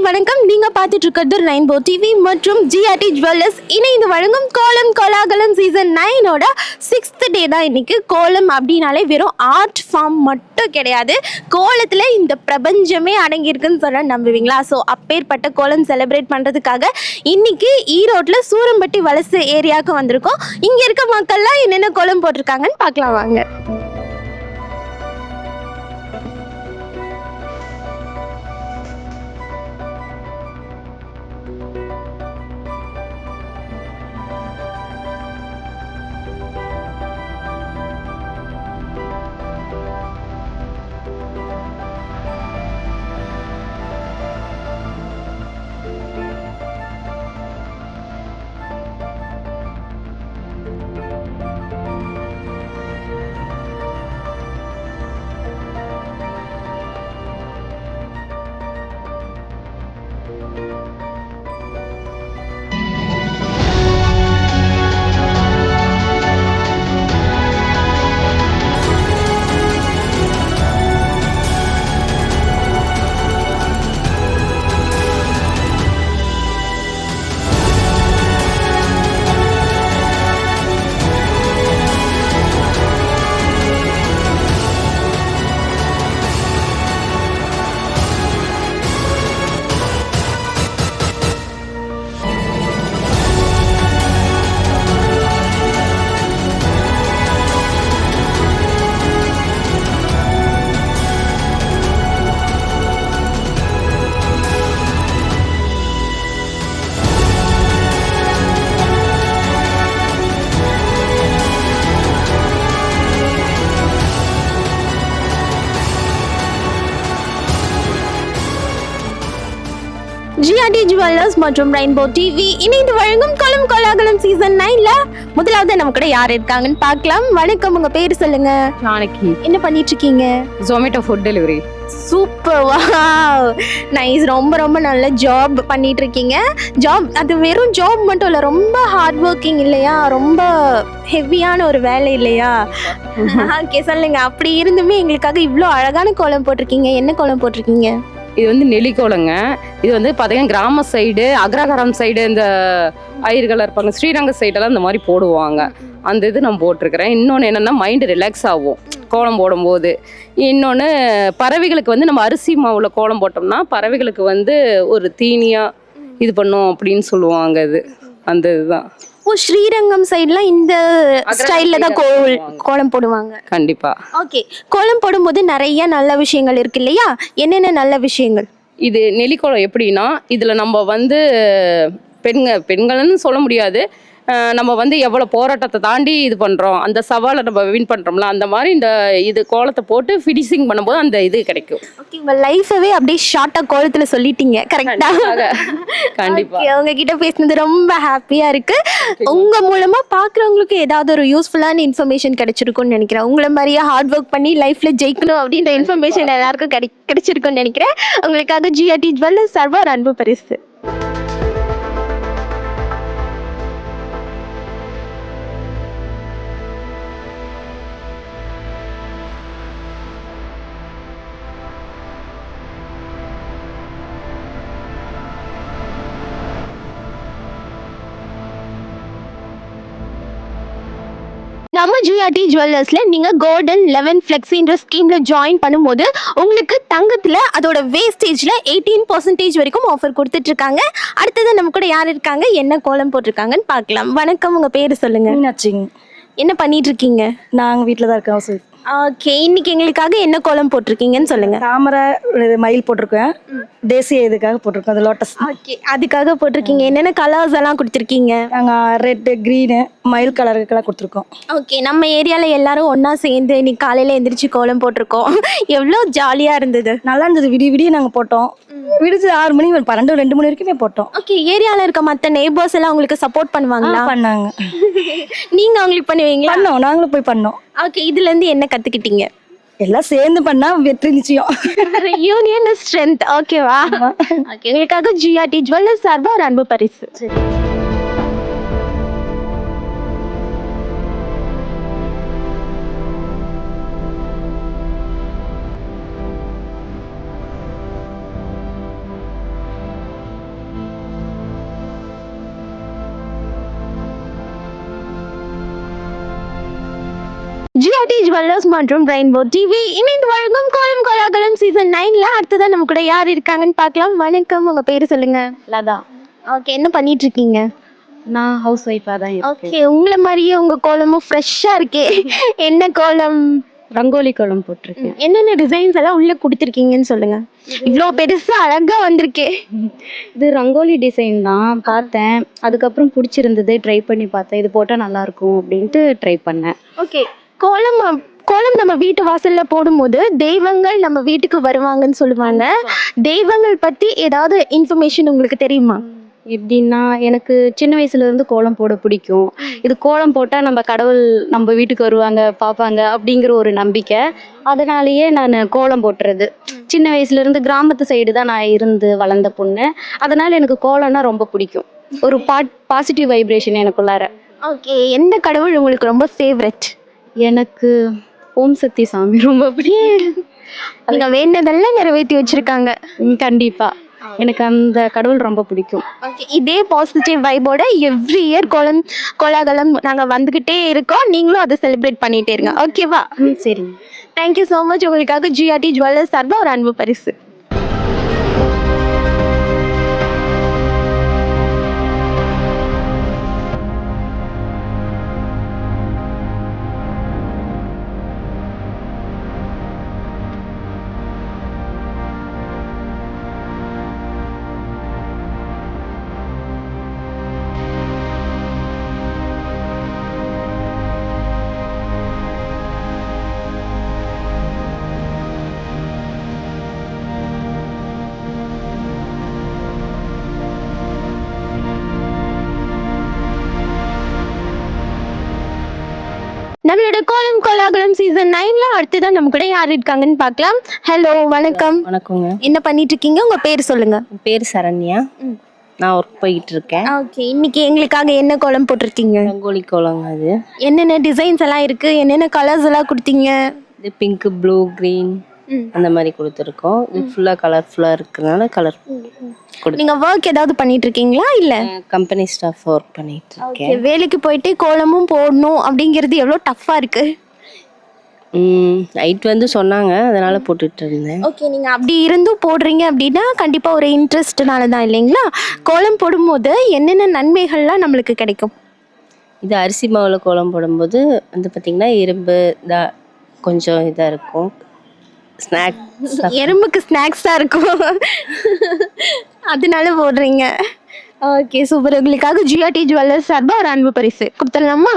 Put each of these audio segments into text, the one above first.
வணக்கம். நீங்க பார்த்துட்டு இருக்கிறது ரெயின்போ டிவி மற்றும் ஜிஆர்டி ஜுவல்லர்ஸ் இணைந்து வழங்கும் கோலம் கோலாகலம் சீசன் 9ஓட 6th டே தான் இன்னைக்கு. கோலம் அப்படின்னாலே வெறும் ஆர்ட் ஃபார்ம் மட்டும் கிடையாது, கோலத்தில் இந்த பிரபஞ்சமே அடங்கியிருக்குன்னு சொல்ல நம்புவீங்களா? ஸோ அப்பேற்பட்ட கோலம் செலிப்ரேட் பண்ணுறதுக்காக இன்னைக்கு ஈரோட்டில் சூரம்பட்டி வலசு ஏரியாவுக்கு வந்திருக்கோம். இங்கே இருக்க மக்கள்லாம் என்னென்ன கோலம் போட்டிருக்காங்கன்னு பார்க்கலாம் வாங்க. ஜிஆர்டி ஜுவல்லர்ஸ் மற்றும் ரெயின்போ டிவி இணைந்து வழங்கும் கோலம் கோலாகலம் சீசன் 9ல முதலாவது நம்ம கூட யார் இருக்காங்கன்னு பார்க்கலாம். வணக்கம், உங்க பேர் சொல்லுங்க. ஜானகி. என்ன பண்ணிட்டு இருக்கீங்க? Zomato food delivery. Super, wow, nice. ரொம்ப ரொம்ப நல்ல ஜாப் பண்ணிட்டு இருக்கீங்க. ஜாப் அது வெறும் ஜாப் மட்டும் இல்லை, ரொம்ப ஹார்ட் ஒர்க்கிங் இல்லையா? ரொம்ப ஹெவியான ஒரு வேலை இல்லையா? ஓகே, சொல்லுங்க. அப்படி இருந்துமே எங்களுக்காக இவ்வளோ அழகான கோலம் போட்டிருக்கீங்க. என்ன கோலம் போட்டிருக்கீங்க? இது வந்து நெல்லிக்கோலங்க. இது வந்து பார்த்தீங்கன்னா கிராம சைடு, அக்ரஹாரம் சைடு, இந்த ஐயர்கள் இருப்பாங்க, ஸ்ரீரங்கம் சைடெல்லாம் இந்த மாதிரி போடுவாங்க. அந்த இது நான் போட்டிருக்கிறேன். இன்னொன்று என்னென்னா மைண்டு ரிலாக்ஸ் ஆகும் கோலம் போடும்போது. இன்னொன்று பறவைகளுக்கு வந்து நம்ம அரிசி மாவில் கோலம் போட்டோம்னா பறவைகளுக்கு வந்து ஒரு தீனியாக இது பண்ணும் அப்படின்னு சொல்லுவாங்க. இது அந்த இதுதான். ஓ, ஸ்ரீரங்கம் சைட்லாம் இந்த ஸ்டைலில் தான் கோலம் போடுவாங்க. கண்டிப்பா. ஓகே, கோலம் போடும்போது நிறைய நல்ல விஷயங்கள் இருக்கு இல்லையா? என்னென்ன நல்ல விஷயங்கள்? இது நெல்லிக்கோலம் எப்படின்னா, இதில் நம்ம வந்து பெண்கள்னு சொல்ல முடியாது, நம்ம வந்து எவ்வளோ போராட்டத்தை தாண்டி இது பண்ணுறோம், அந்த சவாலை நம்ம வின் பண்ணுறோம்ல, அந்த மாதிரி இந்த இது கோலத்தை போட்டு ஃபினிஷிங் பண்ணும்போது அந்த இது கிடைக்கும். ஓகே, உங்கள் லைஃபவே அப்படியே ஷார்ட்டாக கோலத்தில் சொல்லிட்டீங்க. கரெக்டாக. கண்டிப்பாக. உங்ககிட்ட பேசினது ரொம்ப ஹாப்பியாக இருக்குது. உங்கள் மூலமாக பார்க்குறவங்களுக்கு ஏதாவது ஒரு யூஸ்ஃபுல்லான இன்ஃபர்மேஷன் கிடைச்சிருக்கும்னு நினைக்கிறேன். உங்களை மாதிரியே ஹார்ட் ஒர்க் பண்ணி லைஃப்பில் ஜெயிக்கணும் அப்படின்ற இன்ஃபர்மேஷன் எல்லாருக்கும் கிடைச்சிருக்கும்னு நினைக்கிறேன். உங்களுக்காக ஜிஆர்டி ஜுவல்லர்ஸ் சர்வர் அன்பு பரிசு. நம்ம ஜிஆர்டி ஜுவல்லர்ஸ்ல நீங்க கோல்டன் 11 ஃபிளெக்ஸின்ற ஸ்கீம்ல ஜாயின் பண்ணும்போது உங்களுக்கு தங்கத்துல அதோட வேஸ்டேஜ்ல 18% வரைக்கும் ஆஃபர் கொடுத்துட்டு இருக்காங்க. அடுத்தது நம்ம கூட யார் இருக்காங்க, என்ன கோலம் போட்டிருக்காங்கன்னு பார்க்கலாம். வணக்கம், உங்க பேரு சொல்லுங்க. மீனாட்சிங்க. என்ன பண்ணிட்டு இருக்கீங்க? நாங்கள் வீட்டில் தான் இருக்கோம். ஓகே, இன்னைக்கு எங்களுக்காக என்ன கோலம் போட்டிருக்கீங்கன்னு சொல்லுங்க. தாமரை மயில் போட்டிருக்கேன், தேசிய இதுக்காக போட்டிருக்கோம், அது லோட்டஸ். ஓகே, அதுக்காக போட்டிருக்கீங்க. என்னென்ன கலர்ஸ் எல்லாம் கொடுத்துருக்கீங்க? நாங்கள் ரெட்டு, க்ரீனு, மயில் கலருக்கெல்லாம் கொடுத்துருக்கோம். ஓகே, நம்ம ஏரியாவில் எல்லாரும் ஒன்றா சேர்ந்து இன்னைக்கு காலையில் எந்திரிச்சு கோலம் போட்டிருக்கோம். எவ்வளோ ஜாலியாக இருந்தது. நல்லா இருந்தது. விடிய நாங்கள் போட்டோம். விடிச்சு 6 மணி 12 2 மணி வரைக்குமே போட்டோம். ஓகே, ஏரியாவில் இருக்க மற்ற நெய்பர்ஸ் எல்லாம் உங்களுக்கு சப்போர்ட் பண்ணுவாங்களா? பண்ணாங்க. நீங்கள் அவங்களுக்கு பண்ணுவீங்களா? பண்ணோம், நாங்களும் போய் பண்ணோம். ஓகே, இதுலேருந்து என்ன கற்றுக்கிட்டீங்க? எல்லாம் சேர்ந்து பண்ணா வெற்றி நிச்சயம். Union strength. ஓகேவா? ஓகே, எங்களுக்காக ஜிஆர்டி ஜுவல்லர்ஸ் சார்பாக ஒரு அன்பு பரிசு. சரி. ஜிஆர்டி ஜுவல்லர்ஸ் மற்றும் ரெயின்போ டிவி இணைந்து வழங்கும் கோலம் கோலாகலம் சீசன் 9ல அடுத்ததான் நம்ம கூட யார் இருக்காங்கன்னு பார்க்கலாம். வணக்கம், உங்க பேரு சொல்லுங்க. லதா. ஓகே, என்ன பண்ணிட்டு இருக்கீங்க? நான் ஹவுஸ் ஒய்ஃபாக தான் இருக்கேன். ஓகே, உங்களை மாதிரியே உங்க கோலமும் ஃப்ரெஷ்ஷா இருக்கே. என்ன கோலம்? ரங்கோலி கோலம் போட்டிருக்கேன். என்னென்ன டிசைன்ஸ் எல்லாம் உள்ள கொடுத்துருக்கீங்கன்னு சொல்லுங்க. இவ்வளோ பெருசா அழகா வந்திருக்கே. இது ரங்கோலி டிசைன் தான் பார்த்தேன், அதுக்கப்புறம் பிடிச்சிருந்தது, ட்ரை பண்ணி பார்த்தேன். இது போட்டால் நல்லாயிருக்கும் அப்படின்ட்டு ட்ரை பண்ணேன். ஓகே, கோலம் கோலம் நம்ம வீட்டு வாசல்ல போடும்போது தெய்வங்கள் நம்ம வீட்டுக்கு வருவாங்கன்னு சொல்லுவாங்க. தெய்வங்கள் பத்தி ஏதாவது இன்ஃபர்மேஷன் உங்களுக்கு தெரியுமா? எப்படின்னா, எனக்கு சின்ன வயசுலேருந்து கோலம் போட பிடிக்கும். இது கோலம் போட்டால் நம்ம கடவுள் நம்ம வீட்டுக்கு வருவாங்க, பார்ப்பாங்க அப்படிங்கிற ஒரு நம்பிக்கை. அதனாலேயே நான் கோலம் போட்டுறது. சின்ன வயசுலேருந்து கிராமத்து சைடு தான் நான் இருந்து வளர்ந்த பொண்ணு. அதனால் எனக்கு கோலம்னா ரொம்ப பிடிக்கும். ஒரு பாசிட்டிவ் வைப்ரேஷன் எனக்குள்ளார. ஓகே, எந்த கடவுள் உங்களுக்கு ரொம்ப ஃபேவரட்? எனக்கு ஓம் சக்தி சாமி ரொம்ப பிடிக்கும். நீங்க வேண்டதெல்லாம் நிறைவேற்றி வச்சிருக்காங்க. கண்டிப்பா எனக்கு அந்த கடவுள் ரொம்ப பிடிக்கும். ஓகே, இதே பாசிட்டிவ் வைபோட எவ்ரி இயர் கோலாகலம் நாங்கள் வந்துக்கிட்டே இருக்கோம். நீங்களும் அதை செலிப்ரேட் பண்ணிகிட்டே இருங்க. ஓகேவா? சரி, தேங்க்யூ ஸோ மச். உங்களுக்காக ஜிஆர்டி ஜுவல்லர்ஸ் சார்பாக ஒரு அன்பு பரிசு. நம்மளோட கோலம் கோலாகலம் சீசன் 9ல அடுத்ததான் நம்ம கூட யார் இருக்காங்கன்னு பார்க்கலாம். ஹலோ, வணக்கம். வணக்கங்க. என்ன பண்ணிட்டு இருக்கீங்க? உங்க பேர் சொல்லுங்க. என் பேர் சரண்யா. நான் ஒர்க் போயிட்டு இருக்கேன். ஓகே, இன்னைக்கு எங்களுக்காக என்ன கோலம் போட்டிருக்கீங்க? ரங்கோலி கோலங்க. அது என்னென்ன டிசைன்ஸ் எல்லாம் இருக்கு? என்னென்ன கலர்ஸ் எல்லாம் கொடுத்தீங்க? இது பிங்க், ப்ளூ, கிரீன் அந்த மாதிரி கொடுத்துருக்கோம். இது ஃபுல்லாக கலர்ஃபுல்லாக இருக்கிறதுனால கலர் கொடுத்து. நீங்க ஒர்க் ஏதாவது பண்ணிட்டு இருக்கீங்களா? இல்ல கம்பெனி ஸ்டாஃப் ஒர்க் பண்ணிட்டு இருக்கேன். வேலைக்கு போயிட்டு கோலமும் போடணும் அப்படிங்கிறது எவ்வளோ டஃப்பா இருக்கு? நைட் வந்து சொன்னாங்க, அதனால போட்டுட்டு இருந்தேன். ஓகே, நீங்க அப்படி இருந்தும் போடுறீங்க அப்படின்னா கண்டிப்பா ஒரு இன்ட்ரெஸ்ட்னால தான் இல்லைங்களா? கோலம் போடும்போது என்னென்ன நன்மைகள்லாம் நம்மளுக்கு கிடைக்கும்? இது அரிசி மாவில் கோலம் போடும்போது வந்து பார்த்திங்கன்னா எறும்பு கொஞ்சம் இதாக இருக்கும். எறும்புக்கு ஸ்நாக்ஸா இருக்கும், அதனால போடுறீங்க. Okay, super. உங்களுக்காக ஜிஆர்டி ஜுவல்லர்ஸ் சார்பாக ஒரு அன்பு பரிசு கொடுத்துடலாமா?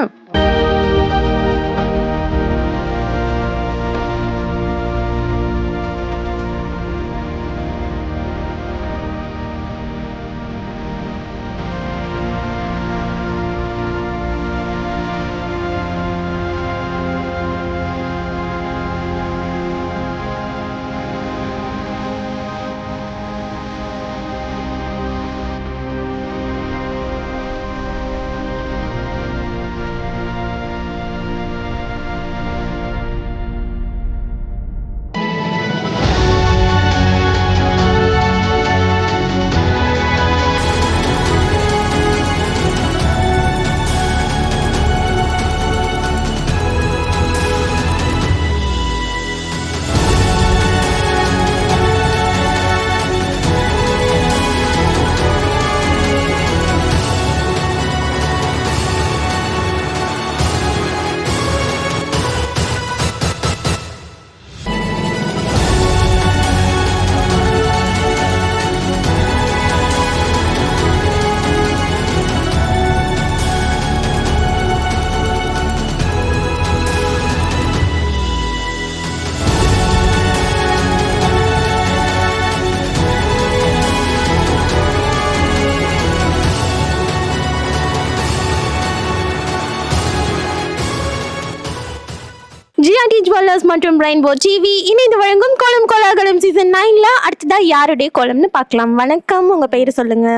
ஜிஆர்டி ஜுவல்லர்ஸ் மற்றும் ரெயின்போ டிவி இணைந்து வழங்கும் கோலம் கோலாகலம் சீசன் 9ல அடுத்ததா யாருடைய கோலம்னு பார்க்கலாம். வணக்கம், உங்க பேர் சொல்லுங்க.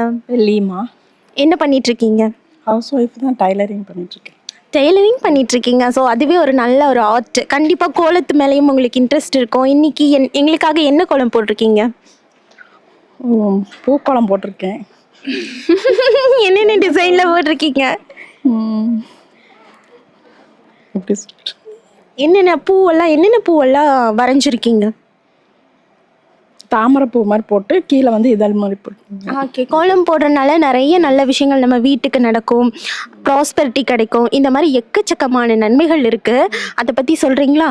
லீமா. என்ன பண்ணிட்டு இருக்கீங்க? ஹவுஸ் ஒய்ஃப் தான், டைலரிங் பண்ணிட்டு இருக்கேன். டெய்லரிங் பண்ணிட்டு இருக்கீங்க. ஸோ அதுவே ஒரு நல்ல ஒரு ஆர்ட். கண்டிப்பாக கோலத்து மேலேயும் உங்களுக்கு இன்ட்ரெஸ்ட் இருக்கும். இன்னைக்கு எங்களுக்காக என்ன கோலம் போட்டிருக்கீங்க? பூக்கோலம் போட்டிருக்கேன். என்னென்ன டிசைனில் போட்டிருக்கீங்க? எப்படி சொல்கிறேன், என்னென்ன பூவெல்லாம் வரைஞ்சிருக்கீங்க? தாமரைப்பூ மாதிரி போட்டு கீழே வந்து இதழ் மாதிரி போட்டு. ஓகே. கோலம் போடுறதுனால நிறைய நல்ல விஷயங்கள் நம்ம வீட்டுக்கு நடக்கும், ப்ராஸ்பெரிட்டி கிடைக்கும், இந்த மாதிரி எக்கச்சக்கமான நன்மைகள் இருக்கு. அதை பத்தி சொல்றீங்களா?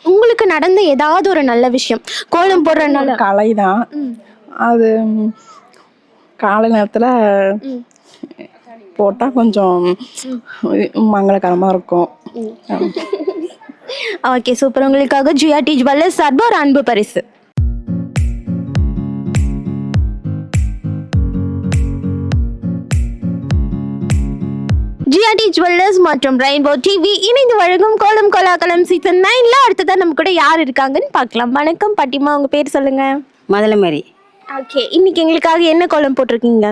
உங்களுக்கு நடந்த ஏதாவது ஒரு நல்ல விஷயம் கோலம் போடுறதுனால? கலை தான் அது. காலை நேரத்தில் போட்டால் கொஞ்சம் மங்களகரமாக இருக்கும். Okay, super. உங்களுக்காக ஜிஆர்டி ஜுவல்லர்ஸ் சார்பாக ஒரு அன்பு பரிசு. ஜிஆர்டி ஜுவல்லர்ஸ் மற்றும் ரெயின்போ டிவி இணைந்து வழங்கும் கோலம் கோலாகலம் சீசன் 9ல அடுத்ததான் நம்ம கூட யார் இருக்காங்கன்னு பார்க்கலாம். வணக்கம் பாட்டிமா, உங்க பேர் சொல்லுங்க. முதல்ல மாதிரி ஓகே, இன்னைக்கு எங்களுக்காக என்ன கோலம் போட்டிருக்கீங்க?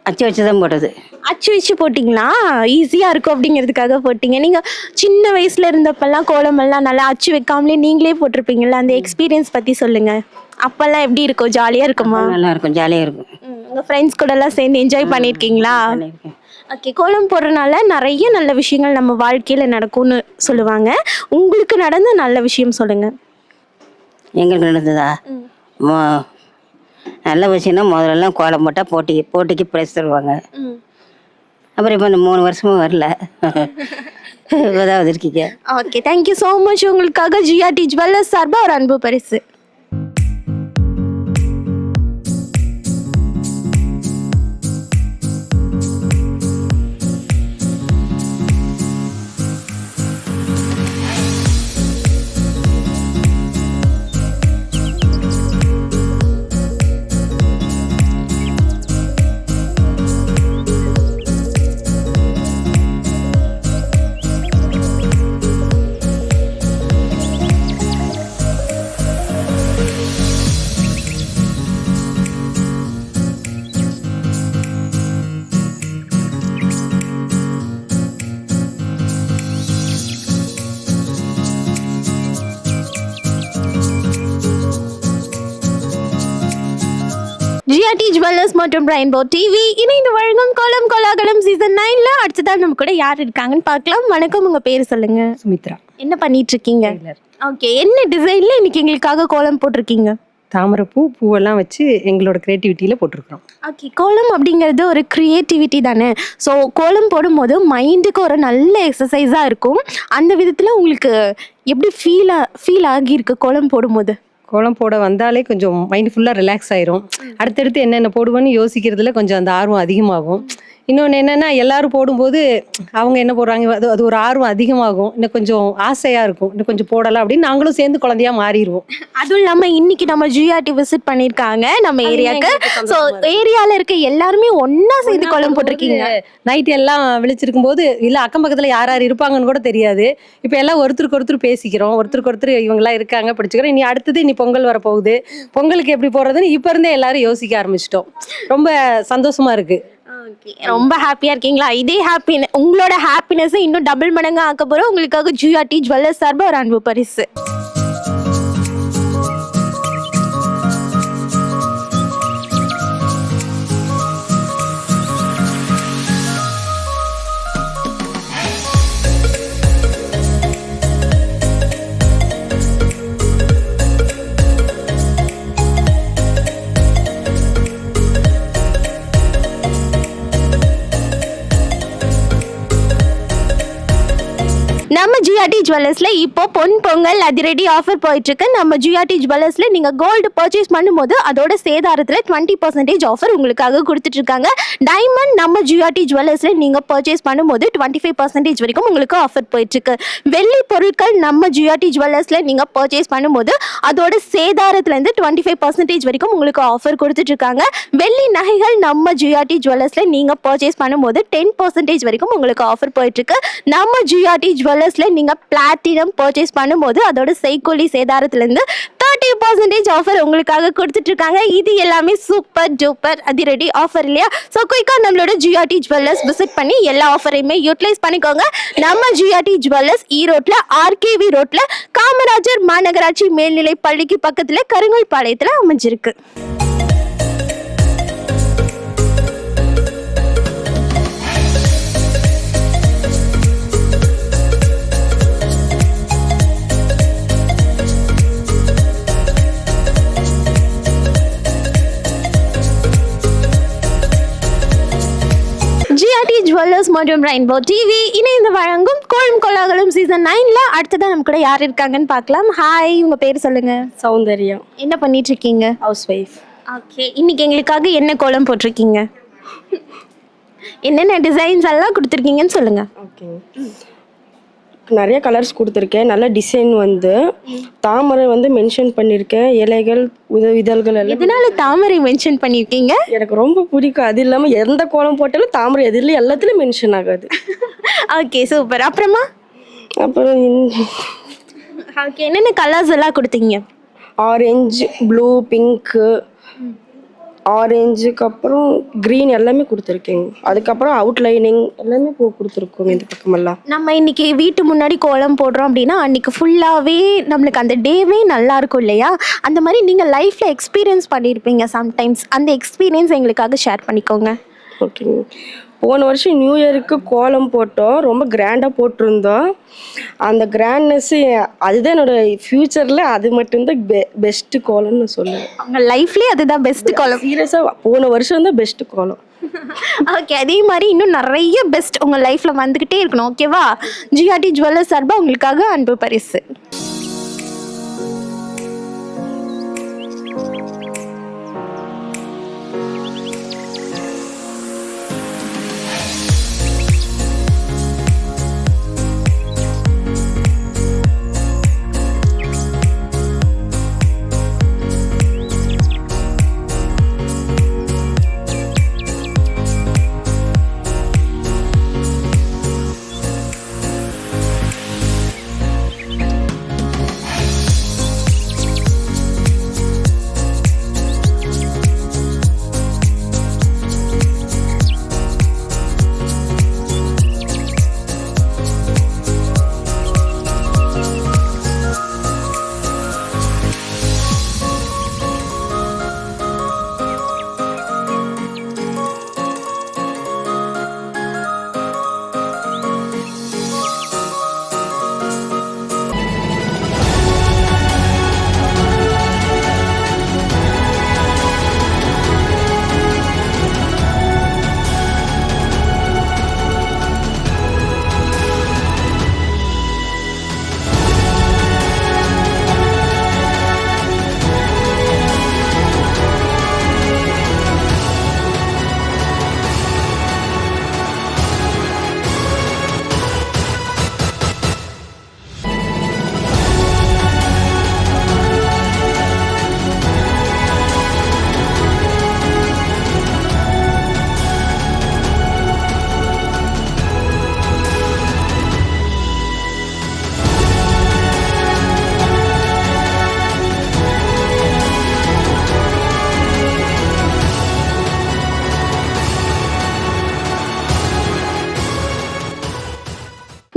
அச்சு வச்சு தான் போட்டது. அச்சு வச்சு போட்டிங்களா? ஈஸியாக இருக்கும் அப்படிங்கிறதுக்காக போட்டிங்க. நீங்கள் சின்ன வயசில் இருந்தப்பெல்லாம் கோலமெல்லாம் நல்லா அச்சு வைக்காமலே நீங்களே போட்டிருப்பீங்களா? அந்த எக்ஸ்பீரியன்ஸ் பற்றி சொல்லுங்கள். அப்போல்லாம் எப்படி இருக்கும்? ஜாலியாக இருக்குமா? நல்லா இருக்கும், ஜாலியாக இருக்கும். உங்கள் ஃப்ரெண்ட்ஸ் கூடலாம் சேர்ந்து என்ஜாய் பண்ணியிருக்கீங்களா? ஓகே. கோலம் போடுறதுனால நிறைய நல்ல விஷயங்கள் நம்ம வாழ்க்கையில் நடக்கும்னு சொல்லுவாங்க. உங்களுக்கு நடந்த நல்ல விஷயம் சொல்லுங்கள். எங்களுக்கு நடந்ததா? நல்ல விஷயம்னா முதல்லலாம் கோலம் போட்டால் போட்டிக்கு ப்ரைஸ் தருவாங்க. அப்புறம் இப்போ இந்த 3 வருஷமும் வரல. ஏதாவது இருக்கீங்க. Okay, thank you so much. உங்களுக்காக ஜிஆர்டி ஜுவல்லர்ஸ் சார்பாக ஒரு அன்பு பரிசு. ஜிஆர்டி ஜுவல்லர்ஸ் மற்றும் ரெயின்போ டிவி இணைந்து வழங்கும் கோலம் கோலாகலம் சீசன் 9ல அடுத்ததான் நம்ம கூட யார் இருக்காங்கன்னு பார்க்கலாம். வணக்கம், உங்க பேர் சொல்லுங்க. சுமித்ரா. என்ன பண்ணிட்டு இருக்கீங்க? ஓகே, என்ன டிசைன்ல இன்னைக்கு எங்களுக்காக கோலம் போட்டிருக்கீங்க? தாமரைப்பூ பூவெல்லாம் வச்சு எங்களோட கிரியேட்டிவிட்டியில் போட்டிருக்கிறோம். ஓகே, கோலம் அப்படிங்கிறது ஒரு க்ரியேட்டிவிட்டி தானே. ஸோ கோலம் போடும்போது மைண்டுக்கு ஒரு நல்ல எக்ஸசைஸாக இருக்கும். அந்த விதத்தில் உங்களுக்கு எப்படி ஃபீல் ஆகியிருக்கு கோலம் போடும்போது? கோலம் போட வந்தாலே கொஞ்சம் மைண்ட் ஃபுல்லாக ரிலாக்ஸ் ஆயிரும். அடுத்தடுத்து என்னென்ன போடுவேன்னு யோசிக்கிறதுல கொஞ்சம் அந்த ஆர்வம் அதிகமாகும். இன்னொன்று என்னென்னா எல்லாரும் போடும்போது அவங்க என்ன போடுறாங்க அது ஒரு ஆர்வம் அதிகமாகும். இன்னும் கொஞ்சம் ஆசையாக இருக்கும், இன்னும் கொஞ்சம் போடலாம் அப்படின்னு நாங்களும் சேர்ந்து குழந்தையா மாறிடுவோம். அதுவும் இல்லாமல் இன்னைக்கு நம்ம ஜிஆர்டி விசிட் பண்ணியிருக்காங்க நம்ம ஏரியாவுக்கு. ஸோ ஏரியாவில் இருக்க எல்லாருமே ஒன்றா சேர்ந்து கோலம் போட்டிருக்கீங்க. நைட்டு எல்லாம் விழிச்சிருக்கும் போது இல்லை அக்கம் பக்கத்தில் யார் யார் இருப்பாங்கன்னு கூட தெரியாது. இப்போ எல்லாம் ஒருத்தருக்கு ஒருத்தர் பேசிக்கிறோம், ஒருத்தருக்கு ஒருத்தர் இவங்கெல்லாம் இருக்காங்க படிச்சுக்கிறோம். இனி அடுத்தது இனி பொங்கல் வரப்போகுது, பொங்கலுக்கு எப்படி போடுறதுன்னு இப்போ இருந்தே எல்லாரும் யோசிக்க ஆரம்பிச்சிட்டோம். ரொம்ப சந்தோஷமா இருக்கு. ரொம்ப ஹாப்பியா இருக்கீங்களா? இதே உங்களோட ஹாப்பினஸ் இன்னும் டபுள் மடங்கு ஆக்க போறோம். உங்களுக்காக ஜிஆர்டி ஜுவல்லர்ஸ் சார்பாக ஒரு அன்பு பரிசு. நம்ம ஜிஆர்டி ஜுவல்லர்ஸ்ல இப்போ பொங்கல் அதிரடி ஆஃபர் போயிட்டு இருக்கு. நம்ம ஜிஆர்டி ஜுவல்லர்ஸ்ல நீங்க கோல்டு பர்ச்சேஸ் பண்ணும்போது அதோட சேதாரத்துல 20% ஆஃபர் உங்களுக்காக கொடுத்துட்டு இருக்காங்க. டைமண்ட் நம்ம ஜிஆர்டி ஜுவல்லர்ஸ்ல நீங்க பர்ச்சேஸ் பண்ணும்போது 25% வரைக்கும் உங்களுக்கு ஆஃபர் போயிட்டு இருக்கு. வெள்ளி பொருட்கள் நம்ம ஜிஆர்டி ஜுவல்லர்ஸ்ல நீங்க பர்ச்சேஸ் பண்ணும்போது அதோட சேதாரத்துல இருந்து 25% வரைக்கும் உங்களுக்கு ஆஃபர் கொடுத்துட்டு இருக்காங்க. வெள்ளி நகைகள் நம்ம ஜிஆர்டி ஜுவல்லர்ஸ்ல நீங்க பர்ச்சேஸ் பண்ணும்போது 10% வரைக்கும் உங்களுக்கு ஆஃபர் போயிட்டு இருக்கு. நம்ம ஜிஆர்டி ஜுவல்லர்ஸ்ல நீங்க பிளாட்டினம் பர்ச்சேஸ் பண்ணும்போது அதோட செய்கூலி சேதாரத்துல இருந்து 30% ஆஃபர் உங்களுக்காக கொடுத்துட்டு இருக்காங்க. இது எல்லாமே சூப்பர் டூப்பர் அதிரடி ஆஃபர் இல்லையா? ஸோ குயிக்கா நம்மளோட ஜிஆர்டி ஜுவல்லர்ஸ் விசிட் பண்ணி எல்லா ஆஃபரையுமே யூட்டிலைஸ் பண்ணிக்கோங்க. நம்ம ஜிஆர்டி ஜுவல்லர்ஸ் ஈரோட்ல ஆர்கேவி ரோட்ல காமராஜர் மாநகராட்சி மேல்நிலை பள்ளிக்கு பக்கத்துல கருங்கல்பாளையத்துல அமைஞ்சிருக்கு. ஜுவல்லர்ஸ் மற்றும் ரெயின்போ டிவி இணைந்து வழங்கும் கோலம் கோலாகலம் சீசன் 9ல அடுத்ததான் நம்ம கூட யார் இருக்காங்கன்னு பார்க்கலாம். ஹாய், உங்க பேர் சொல்லுங்க. சௌந்தர்யா, என்ன பண்ணிட்டு இருக்கீங்க? House wife. ஓகே, இன்னைக்கு எங்களுக்காக என்ன கோலம் போட்டிருக்கீங்க? என்னென்ன டிசைன்ஸ் எல்லாம் கொடுத்துருக்கீங்கன்னு சொல்லுங்க. ஓகே, நிறைய கலர்ஸ் கொடுத்துருக்கேன். நல்ல டிசைன் வந்து தாமரை வந்து மென்ஷன் பண்ணியிருக்கேன். இலைகள் இதழ்கள் எல்லாம் எதனால தாமரை மென்ஷன் பண்ணியிருக்கீங்க? எனக்கு ரொம்ப பிடிக்கும். அது இல்லாமல் எந்த கோலம் போட்டாலும் தாமரை எதிரில் எல்லாத்துலேயும் மென்ஷன் ஆகாது. Okay, super. அப்புறமா அப்புறம் ஓகே, என்னென்ன கலர்ஸ் எல்லாம் கொடுத்தீங்க? ஆரஞ்சு, ப்ளூ, பிங்க்கு, ஆரஞ்சுக்கு அப்புறம் க்ரீன் எல்லாமே கொடுத்துருக்கேங்க. அதுக்கப்புறம் அவுட்லைனிங் எல்லாமே கொடுத்துருக்கோம் இந்த பக்கமெல்லாம். நம்ம இன்னைக்கு வீட்டு முன்னாடி கோலம் போடுறோம் அப்படின்னா அன்னைக்கு ஃபுல்லாகவே நம்மளுக்கு அந்த டேவே நல்லா இருக்கும் இல்லையா? அந்த மாதிரி நீங்கள் லைஃப்பில் எக்ஸ்பீரியன்ஸ் பண்ணியிருப்பீங்க சம்டைம்ஸ். அந்த எக்ஸ்பீரியன்ஸ் எங்களுக்காக ஷேர் பண்ணிக்கோங்க. ஓகேங்க. போன வருஷம் நியூ இயருக்கு கோலம் போட்டோம். ரொம்ப கிராண்டாக போட்டிருந்தோம். அந்த கிராண்ட்னஸ்ஸு அதுதான் என்னோடய ஃப்யூச்சரில் அது மட்டும்தான் பெஸ்ட்டு கோலம்னு சொல்லுவேன். உங்கள் லைஃப்லேயே அதுதான் பெஸ்ட் கோலம். சீரியஸாக போன வருஷம் தான் பெஸ்ட்டு கோலம். ஓகே, அதே மாதிரி இன்னும் நிறைய பெஸ்ட் உங்கள் லைஃப்பில் வந்துக்கிட்டே இருக்கணும். ஓகேவா? ஜிஆர்டி ஜுவல்லர்ஸ் சார்பாக உங்களுக்காக அன்பு பரிசு.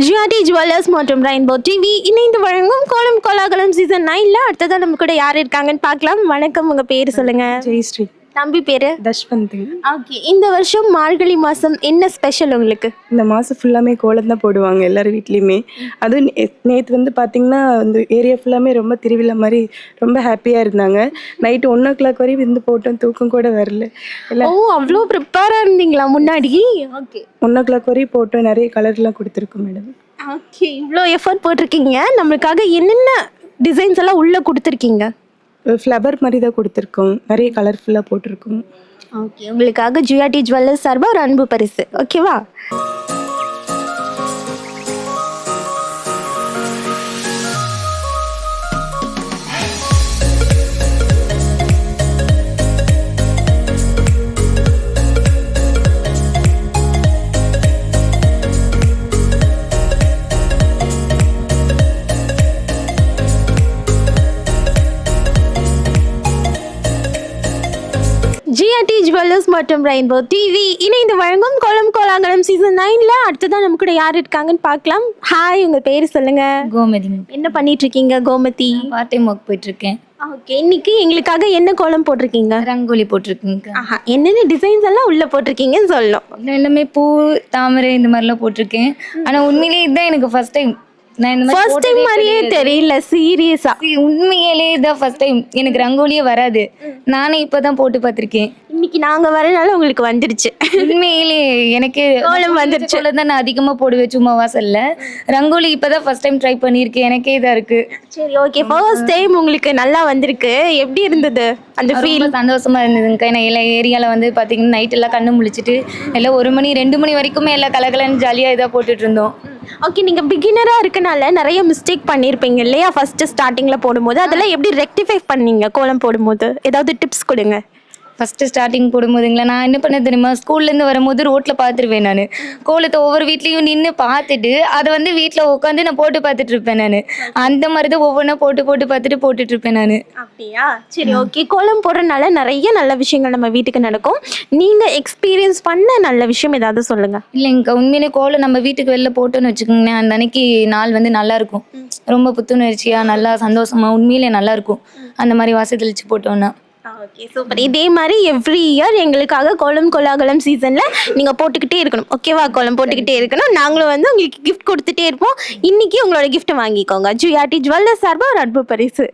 ஜிஆர்டி ஜுவல்லர்ஸ் மற்றும் ரெயின்போ டிவி இணைந்து வழங்கும் கோலம் கோலாகலம் சீசன் 9ல அடுத்ததான் நம்ம கூட யார் இருக்காங்கன்னு பார்க்கலாம். வணக்கம், உங்க பேர் சொல்லுங்க. ஜெயஸ்ரீ. தம்பி பேரு? தஷ்வந்தி. ஓகே, இந்த வருஷம் மார்கழி மாதம் என்ன ஸ்பெஷல் உங்களுக்கு? இந்த மாதம் ஃபுல்லாமே கோலம் தான் போடுவாங்க எல்லார் வீட்லேயுமே. அதுவும் நேற்று வந்து பார்த்திங்கன்னா இந்த ஏரியா ஃபுல்லாமே ரொம்ப திருவிழா மாதிரி ரொம்ப ஹாப்பியாக இருந்தாங்க. நைட்டு 1 o'clock வரையும் இருந்து போட்டோம், தூக்கம் கூட வரல. ஓ, அவ்வளோ ப்ரிப்பேராக இருந்தீங்களா முன்னாடி? ஓகே, 1 o'clock வரையும் போட்டோம். நிறைய கலர்லாம் கொடுத்துருக்கோம் மேடம். ஓகே, இவ்வளோ எஃபர்ட் போட்டிருக்கீங்க. நம்மளுக்காக என்னென்ன டிசைன்ஸ் எல்லாம் உள்ளே கொடுத்துருக்கீங்க? ஃப்ளவர் மாதிரி தான் கொடுத்துருக்கோம். நிறைய கலர்ஃபுல்லாக போட்டிருக்கோம். ஓகே, உங்களுக்காக ஜிஆர்டி ஜுவல்லர்ஸ் சார்பாக ஒரு அன்பு பரிசு. ஓகேவா? ஜிஆர்டி ஜுவல்லர்ஸ் மற்றும் ரெயின்போ டிவி இணைந்து வழங்கும் கோலம் கோலாகலம் சீசன் 9ல அடுத்ததான் நம்ம கூட யார் இருக்காங்கன்னு பார்க்கலாம். ஹாய், உங்க பேர் சொல்லுங்க. கோமதி. என்ன பண்ணிட்டு இருக்கீங்க கோமதி? பார்ட் டைம் ஒர்க் போயிட்டு இருக்கேன். ஓகே, இன்னைக்கு எங்களுக்காக என்ன கோலம் போட்டிருக்கீங்க? ரங்கோலி போட்டிருக்கேங்க. ஆஹா, என்னென்ன டிசைன்ஸ் எல்லாம் உள்ள போட்டிருக்கீங்கன்னு சொல்லணும். எல்லாமே பூ, தாமரை இந்த மாதிரிலாம் போட்டிருக்கேன். ஆனால் உண்மையிலேயே இதுதான் எனக்கு ஃபர்ஸ்ட் டைம் நான் இந்த மாதிரி ஃபர்ஸ்ட் டைம் போட்டதே மாதிரியே கிடையாது. தெரியல சீரியஸா. உண்மையிலே இதான் ஃபர்ஸ்ட் டைம். எனக்கு ரங்கோலியே வராது. நானே இப்பதான் போட்டு பார்த்திருக்கேன். இன்னைக்கு நாங்க வரனால உங்களுக்கு வந்துடுச்சு. உண்மையிலே எனக்கு கோலம் வந்துருச்சு. கோலம் தான் நான் அதிகமா போடுவேன் சும்மா வாசல்ல. ரங்கோலி இப்பதான் ஃபர்ஸ்ட் டைம் ட்ரை பண்ணியிருக்கேன். எனக்கே இதா இருக்கு. சரி ஓகே, ஃபர்ஸ்ட் டைம் உங்களுக்கு நல்லா வந்திருக்கு. எப்படி இருந்தது அந்த ஃபீல்? ரொம்ப சந்தோஷமா இருந்ததுங்க. ஏன்னா எல்லா ஏரியால வந்து பாத்தீங்கன்னா நைட் எல்லாம் கண்ணு முழிச்சிட்டு எல்லாம் 1 மணி 2 மணி வரைக்குமே எல்லாம் கலகலன்னு ஜாலியா இதா போட்டுட்டு இருந்தோம். ஓகே, நீங்க பிகினரா இருக்கனால நிறைய மிஸ்டேக் பண்ணிருப்பீங்க இல்லையா ஃபர்ஸ்ட் ஸ்டார்டிங்ல போடும்போது? அதெல்லாம் எப்படி ரெக்டிஃபை பண்ணீங்க கோலம் போடும்போது? ஏதாவது டிப்ஸ் கொடுங்க. ஃபஸ்ட்டு ஸ்டார்டிங் போடும்போதுங்களா நான் என்ன பண்ண தெரியுமா, ஸ்கூல்லேருந்து வரும்போது ரோட்டில் பார்த்துருவேன் நான். கோலத்தை ஒவ்வொரு வீட்லேயும் நின்று பார்த்துட்டு அதை வந்து வீட்டில் உட்காந்து நான் போட்டு பார்த்துட்டு இருப்பேன் நான். அந்த மாதிரி தான் ஒவ்வொன்றா போட்டு பார்த்துட்டு போட்டுட்டு இருப்பேன் நான். அப்படியா? சரி ஓகே, கோலம் போடுறதுனால நிறைய நல்ல விஷயங்கள் நம்ம வீட்டுக்கு நடக்கும். நீங்க எக்ஸ்பீரியன்ஸ் பண்ண நல்ல விஷயம் ஏதாவது சொல்லுங்க. இல்லைங்கக்கா, உண்மையிலே கோலம் நம்ம வீட்டுக்கு வெளில போட்டோன்னு வச்சுக்கோங்களேன், அந்த அன்னைக்கு நாள் வந்து நல்லா இருக்கும். ரொம்ப புத்துணர்ச்சியாக நல்லா சந்தோஷமா உண்மையிலே நல்லா இருக்கும் அந்த மாதிரி வாசல் தெளிச்சு போட்டோன்னா. Okay super. இதே மாதிரி எவ்ரி இயர் எங்களுக்காக கோலம் கோலாகலம் சீசன்ல நீங்க போட்டுக்கிட்டே இருக்கணும். ஓகேவா? கோலம் போட்டுக்கிட்டே இருக்கணும். நாங்களும் வந்து உங்களுக்கு கிஃப்ட் கொடுத்துட்டே இருப்போம். இன்னைக்கு உங்களோட கிஃப்ட் வாங்கிக்கோங்க. ஜிஆர்டி ஜுவல்லர்ஸ் சார்பா ஒரு அன்பு பரிசு.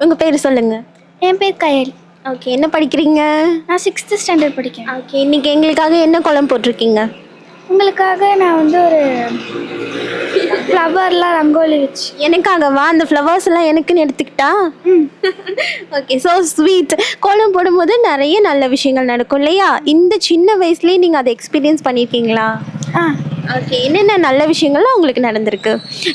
உங்க பேர் சொல்லுங்க. என் பேர் கயல். ஓகே, என்ன படிக்கிறீங்க? நான் 6th ஸ்டாண்டர்ட் படிக்கிறேன். ஓகே, இன்னைக்கு எங்களுக்காக என்ன கோலம் போட்டிருக்கீங்க? உங்களுக்காக நான் வந்து ஒரு ஃப்ளவர்லாம் ரங்கோலி வச்சு. எனக்காகவா? அந்த ஃப்ளவர்ஸ் எல்லாம் எனக்குன்னு எடுத்துக்கிட்டா? Okay, so sweet. கோலம் போடும்போது நிறைய நல்ல விஷயங்கள் நடக்கும் இல்லையா? இந்த சின்ன வயசுலேயே நீங்கள் அதை எக்ஸ்பீரியன்ஸ் பண்ணியிருக்கீங்களா? ஓகே, என்னென்ன நல்ல விஷயங்கள்லாம் உங்களுக்கு நடந்திருக்கு?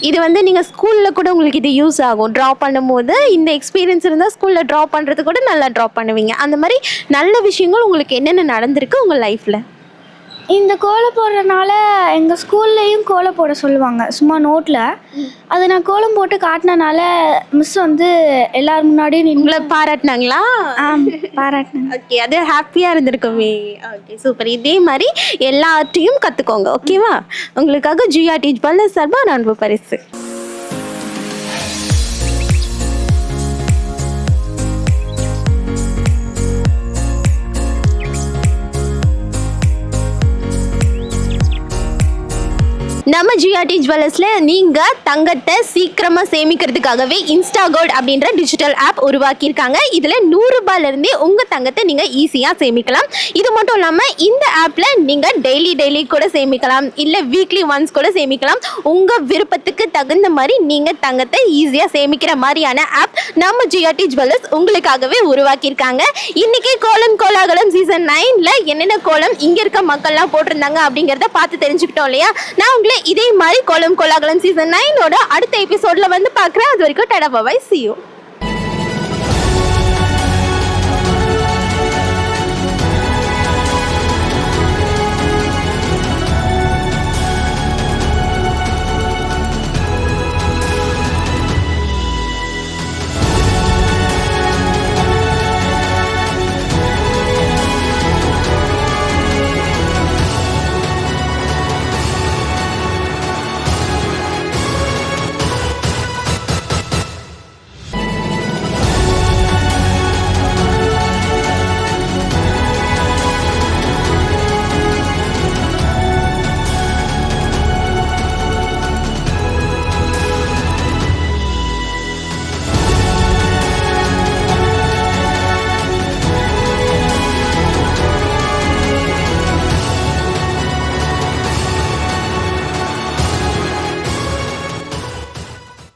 இது வந்து நீங்கள் ஸ்கூலில் கூட உங்களுக்கு இது யூஸ் ஆகும். ட்ரா பண்ணும்போது இந்த எக்ஸ்பீரியன்ஸ் இருந்தால் ஸ்கூலில் ட்ரா பண்ணுறது கூட நல்லா ட்ரா பண்ணுவீங்க. அந்த மாதிரி நல்ல விஷயங்கள் உங்களுக்கு என்னென்ன நடந்திருக்கு உங்கள் லைஃப்பில்? இந்த கோலம் போடுறதுனால எங்கள் ஸ்கூல்லையும் கோலம் போட சொல்லுவாங்க, சும்மா நோட்டில். அது நான் கோலம் போட்டு காட்டினனால மிஸ் வந்து எல்லாரும் முன்னாடியும் உங்களை பாராட்டினாங்களா? பாராட்டினாங்க. ஓகே, அது ஹாப்பியாக இருந்திருக்குமே. Okay, super. இதே மாதிரி எல்லாத்தையும் கற்றுக்கோங்க, ஓகேவா? உங்களுக்காக ஜியா டீச் பண்ண சார்பாக அன்பு பரிசு. நம்ம ஜிஆர்டி ஜுவல்லர்ஸில் நீங்கள் தங்கத்தை சீக்கிரமாக சேமிக்கிறதுக்காகவே இன்ஸ்டாகோல்ட் அப்படின்ற டிஜிட்டல் ஆப் உருவாக்கியிருக்காங்க. இதில் 100 ரூபாயிலேருந்தே உங்கள் தங்கத்தை நீங்கள் ஈஸியாக சேமிக்கலாம். இது மட்டும் இல்லாமல் இந்த ஆப்பில் நீங்கள் டெய்லி கூட சேமிக்கலாம், இல்லை வீக்லி ஒன்ஸ் கூட சேமிக்கலாம். உங்கள் விருப்பத்துக்கு தகுந்த மாதிரி நீங்கள் தங்கத்தை ஈஸியாக சேமிக்கிற மாதிரியான ஆப் நம்ம ஜிஆர்டி ஜுவல்லர்ஸ் உங்களுக்காகவே உருவாக்கியிருக்காங்க. இன்றைக்கி கோலம் கோலாகலம் சீசன் 9ல் என்னென்ன கோலம் இங்கே இருக்க மக்கள்லாம் போட்டிருந்தாங்க அப்படிங்கிறத பார்த்து தெரிஞ்சுக்கிட்டோம் இல்லையா? நான் உங்களை இதே மாதிரி கோலம் கோலாகலம் சீசன் 9ஓட அடுத்த எபிசோட்ல வந்து பார்க்குறேன். அது வரைக்கும் டாடா பாய், see you.